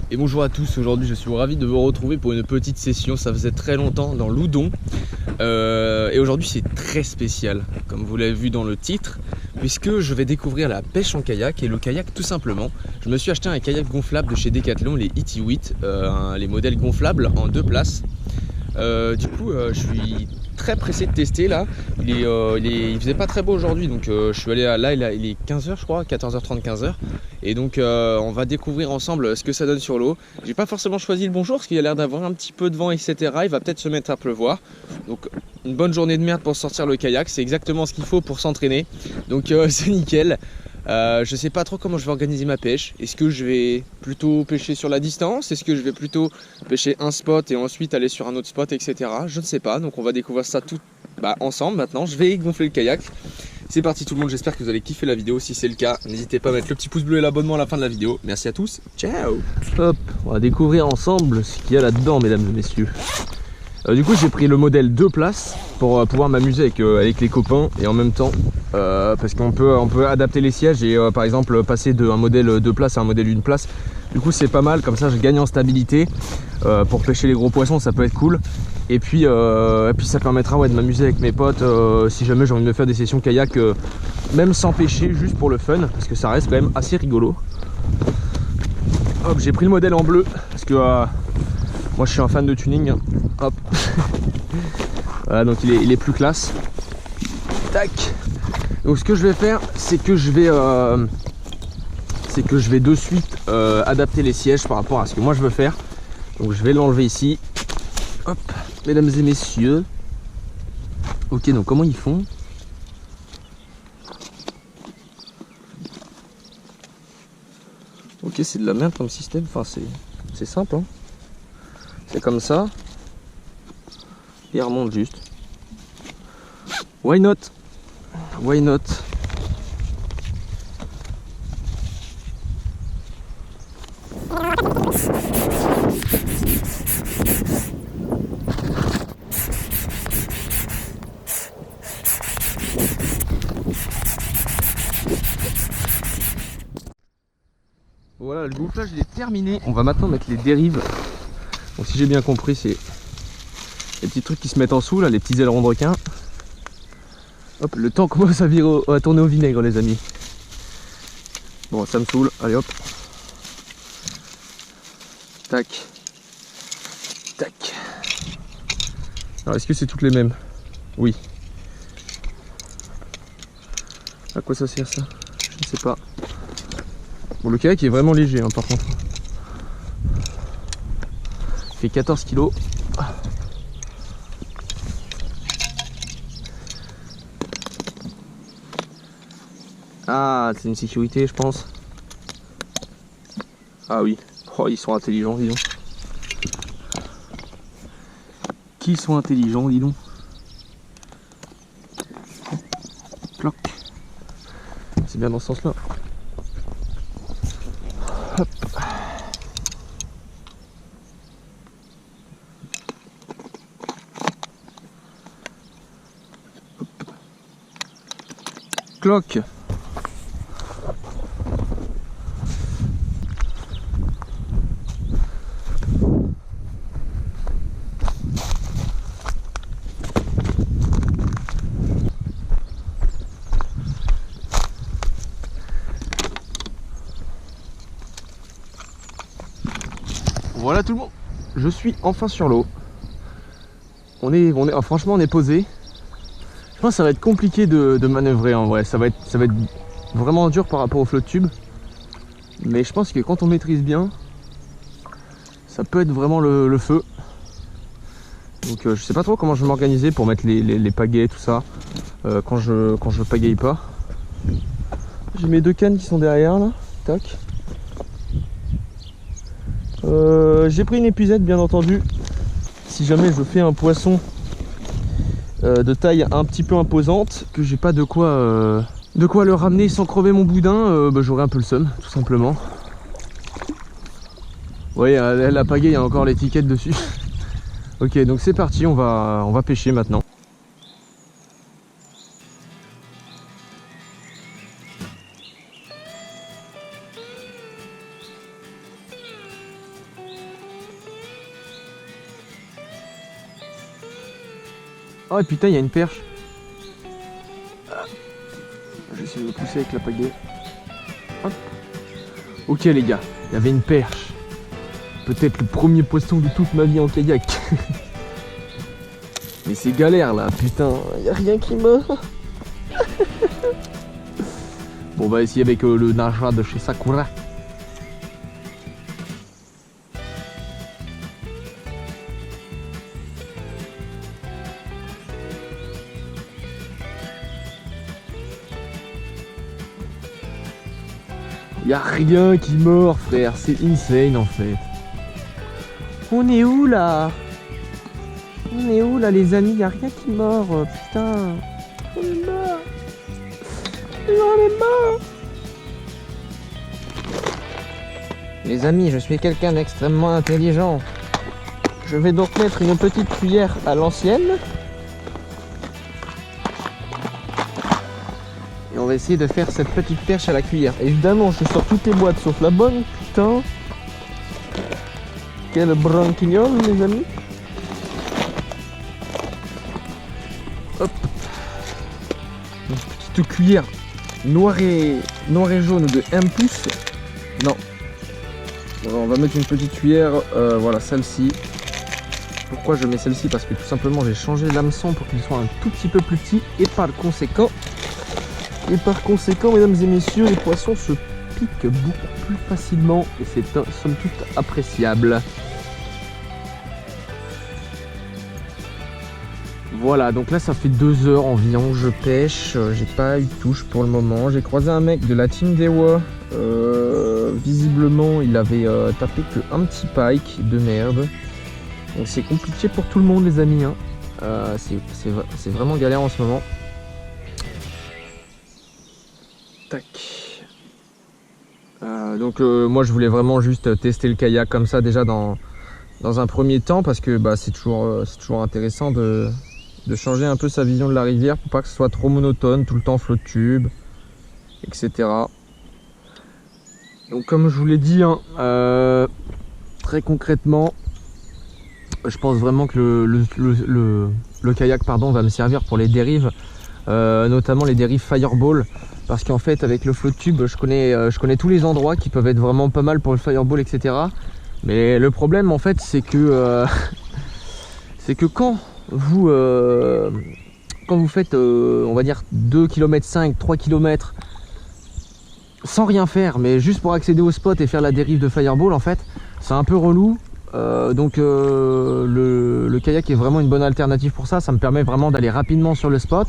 Et bonjour à tous, aujourd'hui je suis ravi de vous retrouver pour une petite session, ça faisait très longtemps dans l'Oudon et aujourd'hui c'est très spécial, comme vous l'avez vu dans le titre, puisque je vais découvrir la pêche en kayak et le kayak tout simplement. Je me suis acheté un kayak gonflable de chez Decathlon, les ET8, les modèles gonflables en 2 places. Je suis très pressé de tester là. Il faisait pas très beau aujourd'hui, donc je suis allé là, il est 15h je crois, 14h30, 15h. Et donc on va découvrir ensemble ce que ça donne sur l'eau. J'ai pas forcément choisi le bon jour parce qu'il y a l'air d'avoir un petit peu de vent, etc. Il va peut-être se mettre à pleuvoir. Donc une bonne journée de merde pour sortir le kayak, c'est exactement ce qu'il faut pour s'entraîner. Donc c'est nickel. Je sais pas trop comment je vais organiser ma pêche. Est-ce que je vais plutôt pêcher sur la distance? Est-ce que je vais plutôt pêcher un spot et ensuite aller sur un autre spot, etc. Je ne sais pas, donc on va découvrir ça tout ensemble maintenant. Je vais gonfler le kayak. C'est parti tout le monde, j'espère que vous allez kiffer la vidéo. Si c'est le cas, n'hésitez pas à mettre le petit pouce bleu et l'abonnement à la fin de la vidéo. Merci à tous, ciao. Hop, on va découvrir ensemble ce qu'il y a là-dedans, mesdames et messieurs. Du coup j'ai pris le modèle 2 places pour pouvoir m'amuser avec les copains et en même temps parce qu'on peut adapter les sièges et par exemple passer d'un modèle 2 places à un modèle 1 place. Du coup c'est pas mal, comme ça je gagne en stabilité pour pêcher les gros poissons, ça peut être cool. Et puis ça permettra de m'amuser avec mes potes si jamais j'ai envie de me faire des sessions kayak même sans pêcher, juste pour le fun, parce que ça reste quand même assez rigolo. Hop, j'ai pris le modèle en bleu parce que moi je suis un fan de tuning. Hop. Voilà, donc il est plus classe. Tac. Donc ce que je vais faire, c'est que je vais de suite adapter les sièges par rapport à ce que moi je veux faire. Donc je vais l'enlever ici. Hop, mesdames et messieurs. Ok, donc comment ils font? Ok, c'est de la merde comme système. Enfin, c'est simple, hein. C'est comme ça. Et il remonte juste. Why not? Why not? Voilà, le gonflage il est terminé. On va maintenant mettre les dérives. Donc si j'ai bien compris, c'est les petits trucs qui se mettent en dessous là, les petits ailerons de requin. Hop, le temps commence à tourner au vinaigre les amis. Bon, ça me saoule, allez hop. Tac. Tac. Alors est-ce que c'est toutes les mêmes? Oui. À quoi ça sert ça? Je ne sais pas. Bon, le kayak est vraiment léger hein, par contre. Il fait 14 kg. Ah, c'est une sécurité je pense. Ah oui. Oh, ils sont intelligents, dis donc. Qu'ils sont intelligents, dis donc. Cloc. C'est bien dans ce sens-là. Hop. Hop. Cloc. Voilà tout le monde, je suis enfin sur l'eau. Franchement on est posé. Je pense que ça va être compliqué de manœuvrer en vrai. Ça va être vraiment dur par rapport au flotte tube. Mais je pense que quand on maîtrise bien, ça peut être vraiment le feu. Donc je sais pas trop comment je vais m'organiser pour mettre les pagaies, tout ça, quand je pagaille pas. J'ai mes 2 cannes qui sont derrière là. Tac. J'ai pris une épuisette bien entendu. Si jamais je fais un poisson de taille un petit peu imposante, que j'ai pas de quoi le ramener sans crever mon boudin, j'aurai un peu le seum tout simplement. Vous voyez, la pagaie, il y a encore l'étiquette dessus. Ok, donc c'est parti, on va pêcher maintenant. Oh putain, il y a une perche. Je vais essayer de me pousser avec la pagaie. Hop. Ok les gars, il y avait une perche. Peut-être le premier poisson de toute ma vie en kayak. Mais c'est galère là, putain, y a rien qui meurt. Bon, on va essayer avec le naja de chez Sakura. Y a rien qui mord, frère, c'est insane en fait. On est où là? On est où là les amis? Y a rien qui mord, putain. On est mort. On est mort. Les amis, je suis quelqu'un d'extrêmement intelligent. Je vais donc mettre une petite cuillère à l'ancienne. Et on va essayer de faire cette petite perche à la cuillère. Évidemment, je sors toutes les boîtes sauf la bonne, putain. Quel branquignol, les amis. Hop. Une petite cuillère noire et jaune de 1 pouce. Non. Alors, on va mettre une petite cuillère, voilà, celle-ci. Pourquoi je mets celle-ci? Parce que tout simplement j'ai changé l'hameçon pour qu'il soit un tout petit peu plus petit. Et par conséquent, mesdames et messieurs, les poissons se piquent beaucoup plus facilement. Et c'est somme toute appréciable. Voilà, donc là ça fait 2 heures environ que je pêche, j'ai pas eu de touche pour le moment. J'ai croisé un mec de la team Dewa, visiblement il avait tapé que un petit pike de merde. Donc c'est compliqué pour tout le monde les amis, hein. C'est vraiment galère en ce moment. Tac. Donc moi je voulais vraiment juste tester le kayak comme ça déjà dans un premier temps, parce que bah, c'est toujours intéressant de changer un peu sa vision de la rivière pour pas que ce soit trop monotone, tout le temps flotte tube, etc. Donc comme je vous l'ai dit, hein, très concrètement, je pense vraiment que le kayak va me servir pour les dérives, notamment les dérives fireball, parce qu'en fait avec le flotte tube je connais tous les endroits qui peuvent être vraiment pas mal pour le fireball, etc. Mais le problème en fait c'est que quand vous faites on va dire 2 km 5, 3 km sans rien faire, mais juste pour accéder au spot et faire la dérive de fireball, en fait c'est un peu relou. Donc le kayak est vraiment une bonne alternative pour ça. Ça me permet vraiment d'aller rapidement sur le spot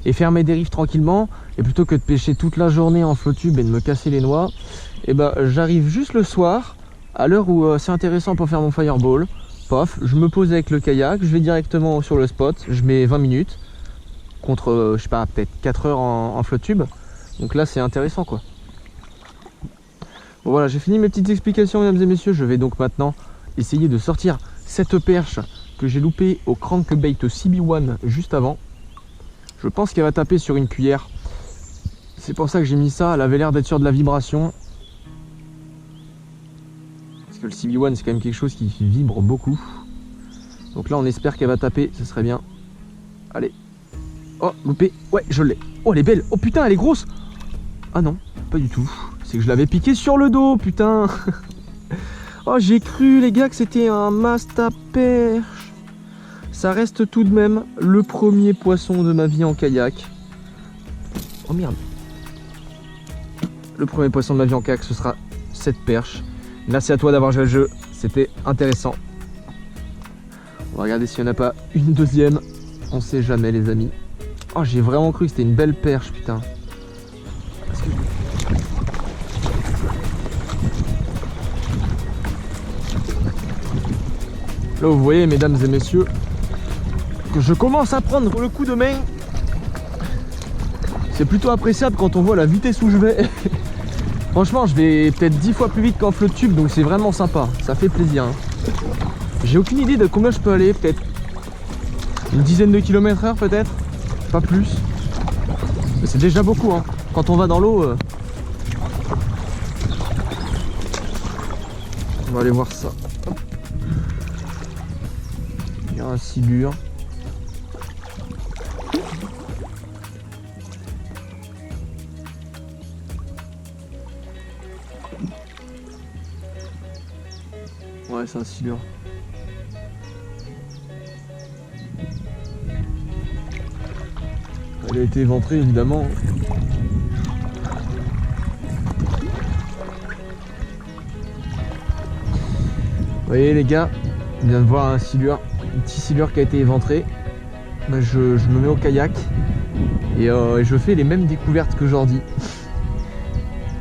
et faire mes dérives tranquillement, et plutôt que de pêcher toute la journée en flotte tube et de me casser les noix, et ben j'arrive juste le soir à l'heure où c'est intéressant pour faire mon fireball. Paf, je me pose avec le kayak, je vais directement sur le spot, je mets 20 minutes contre je sais pas, peut-être 4 heures en flotte tube. Donc là c'est intéressant quoi. Bon voilà, j'ai fini mes petites explications mesdames et messieurs. Je vais donc maintenant essayer de sortir cette perche que j'ai loupée au crankbait CB1 juste avant. Je pense qu'elle va taper sur une cuillère. C'est pour ça que j'ai mis ça, elle avait l'air d'être sur de la vibration. Parce que le CB1 c'est quand même quelque chose qui vibre beaucoup. Donc là on espère qu'elle va taper, ce serait bien. Allez. Oh, loupé. Ouais, je l'ai. Oh, elle est belle. Oh putain, elle est grosse. Ah non, pas du tout. C'est que je l'avais piqué sur le dos, putain. Oh, j'ai cru les gars que c'était un masta perche. Ça reste tout de même le premier poisson de ma vie en kayak. Oh merde. Le premier poisson de ma vie en kayak, ce sera cette perche. Merci à toi d'avoir joué le jeu, c'était intéressant. On va regarder s'il n'y en a pas une deuxième. On sait jamais les amis. Oh, j'ai vraiment cru que c'était une belle perche, putain. Là vous voyez mesdames et messieurs que je commence à prendre le coup de main. C'est plutôt appréciable quand on voit la vitesse où je vais. Franchement je vais peut-être 10 fois plus vite qu'en flotte tube, donc c'est vraiment sympa, ça fait plaisir hein. J'ai aucune idée de combien je peux aller, peut-être une dizaine de km/h peut-être, pas plus. Mais c'est déjà beaucoup hein. Quand on va dans l'eau On va aller voir ça. Hop. Il y a un cibure. Ouais, c'est un silure. Elle a été éventrée évidemment. Vous voyez les gars, on vient de voir un silure, un petit silure qui a été éventré. Moi, je me mets au kayak et je fais les mêmes découvertes que Jordi.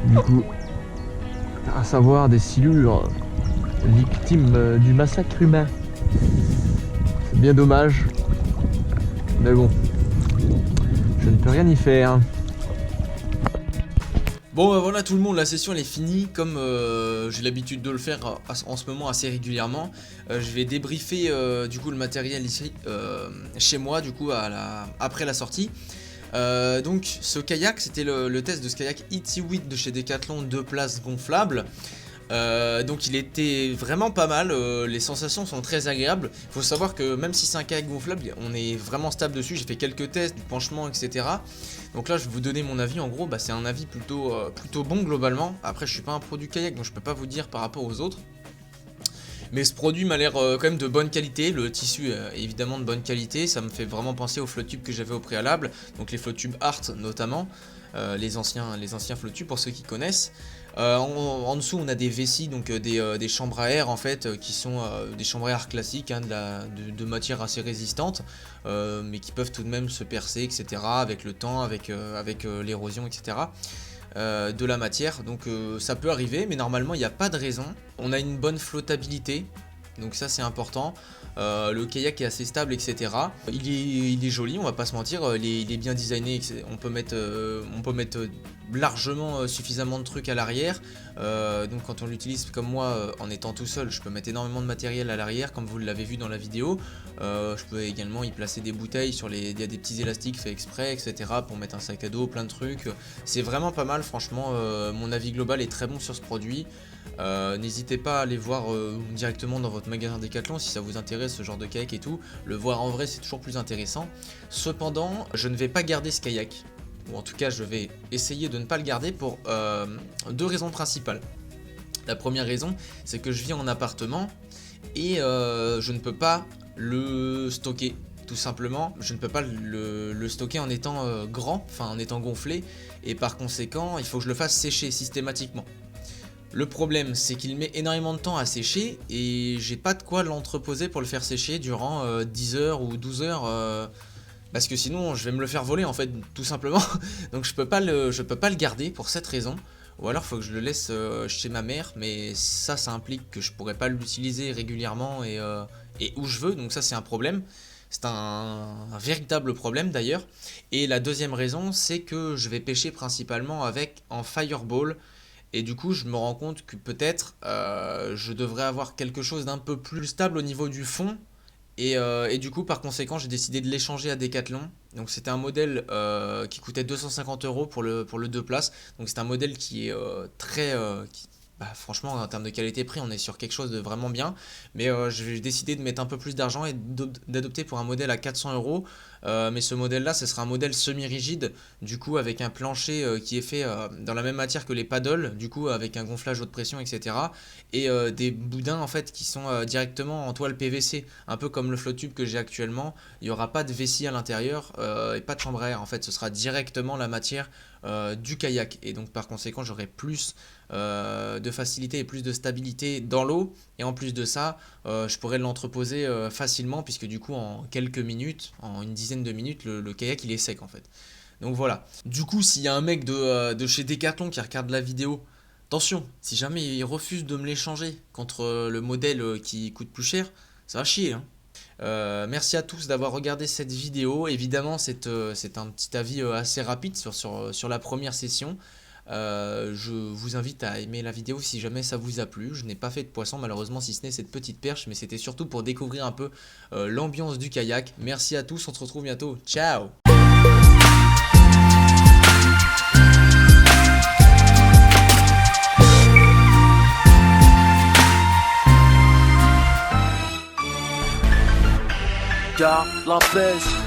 Du coup, à savoir des silures victimes du massacre humain. C'est bien dommage, mais bon, je ne peux rien y faire. Bon bah voilà tout le monde, la session elle est finie. Comme j'ai l'habitude de le faire en ce moment assez régulièrement, je vais débriefer du coup le matériel ici chez moi du coup après la sortie. Donc ce kayak, c'était le test de ce kayak ET8 de chez Decathlon, 2 places gonflables. Donc il était vraiment pas mal, les sensations sont très agréables. Il faut savoir que même si c'est un kayak gonflable, on est vraiment stable dessus. J'ai fait quelques tests, du penchement, etc. Donc là je vais vous donner mon avis. En gros c'est un avis plutôt bon globalement. Après je suis pas un pro du kayak, donc je peux pas vous dire par rapport aux autres. Mais ce produit m'a l'air quand même de bonne qualité. Le tissu est évidemment de bonne qualité. Ça me fait vraiment penser aux flotte tubes que j'avais au préalable. Donc les flotte tubes Art notamment, les anciens flotte tubes pour ceux qui connaissent. En dessous on a des vessies, donc des chambres à air en fait, qui sont des chambres à air classiques, hein, de matière assez résistante, mais qui peuvent tout de même se percer, etc. avec le temps, avec l'érosion, etc. De la matière. Donc ça peut arriver, mais normalement il n'y a pas de raison. On a une bonne flottabilité, donc ça c'est important. Le kayak est assez stable, etc. Il est joli, on va pas se mentir, il est bien designé, on peut mettre largement suffisamment de trucs à l'arrière. Donc quand on l'utilise comme moi en étant tout seul, je peux mettre énormément de matériel à l'arrière comme vous l'avez vu dans la vidéo. Je peux également y placer des bouteilles, il y a des petits élastiques faits exprès, etc. pour mettre un sac à dos, plein de trucs. C'est vraiment pas mal, franchement. Mon avis global est très bon sur ce produit. N'hésitez pas à aller voir directement dans votre magasin Decathlon si ça vous intéresse, ce genre de kayak et tout. Le voir en vrai c'est toujours plus intéressant. Cependant je ne vais pas garder ce kayak, ou en tout cas je vais essayer de ne pas le garder pour 2 raisons principales. La première raison c'est que je vis en appartement et je ne peux pas le stocker. Tout simplement, je ne peux pas le stocker en étant grand, enfin en étant gonflé, et par conséquent il faut que je le fasse sécher systématiquement. Le problème c'est qu'il met énormément de temps à sécher et j'ai pas de quoi l'entreposer pour le faire sécher durant 10 heures ou 12 heures, parce que sinon je vais me le faire voler en fait, tout simplement. Donc je peux pas le garder pour cette raison, ou alors il faut que je le laisse chez ma mère, mais ça implique que je pourrais pas l'utiliser régulièrement et où je veux, donc ça c'est un problème. C'est un véritable problème d'ailleurs. Et la deuxième raison c'est que je vais pêcher principalement en fireball. Et du coup je me rends compte que peut-être je devrais avoir quelque chose d'un peu plus stable au niveau du fond. Et du coup par conséquent j'ai décidé de l'échanger à Decathlon. Donc c'était un modèle qui coûtait 250 € pour le 2 places. Donc c'est un modèle qui est franchement en termes de qualité-prix on est sur quelque chose de vraiment bien. Mais j'ai décidé de mettre un peu plus d'argent et d'adopter pour un modèle à 400 €. Mais ce modèle là ce sera un modèle semi-rigide, du coup avec un plancher qui est fait dans la même matière que les paddles, du coup avec un gonflage haute pression, etc. Et des boudins en fait qui sont directement en toile PVC, un peu comme le flotte tube que j'ai actuellement. Il n'y aura pas de vessie à l'intérieur et pas de chambre à air, en fait ce sera directement la matière du kayak, et donc par conséquent j'aurai plus de facilité et plus de stabilité dans l'eau, et en plus de ça je pourrais l'entreposer facilement, puisque du coup en quelques minutes, en une dizaine de minutes, le kayak il est sec en fait. Donc voilà, du coup s'il y a un mec de chez Decathlon qui regarde la vidéo, attention, si jamais il refuse de me l'échanger contre le modèle qui coûte plus cher, ça va chier hein. Merci à tous d'avoir regardé cette vidéo. Évidemment c'est un petit avis assez rapide sur la première session. Je vous invite à aimer la vidéo si jamais ça vous a plu. Je n'ai pas fait de poisson malheureusement, si ce n'est cette petite perche, mais c'était surtout pour découvrir un peu l'ambiance du kayak. Merci à tous, on se retrouve bientôt, ciao. Car la pêche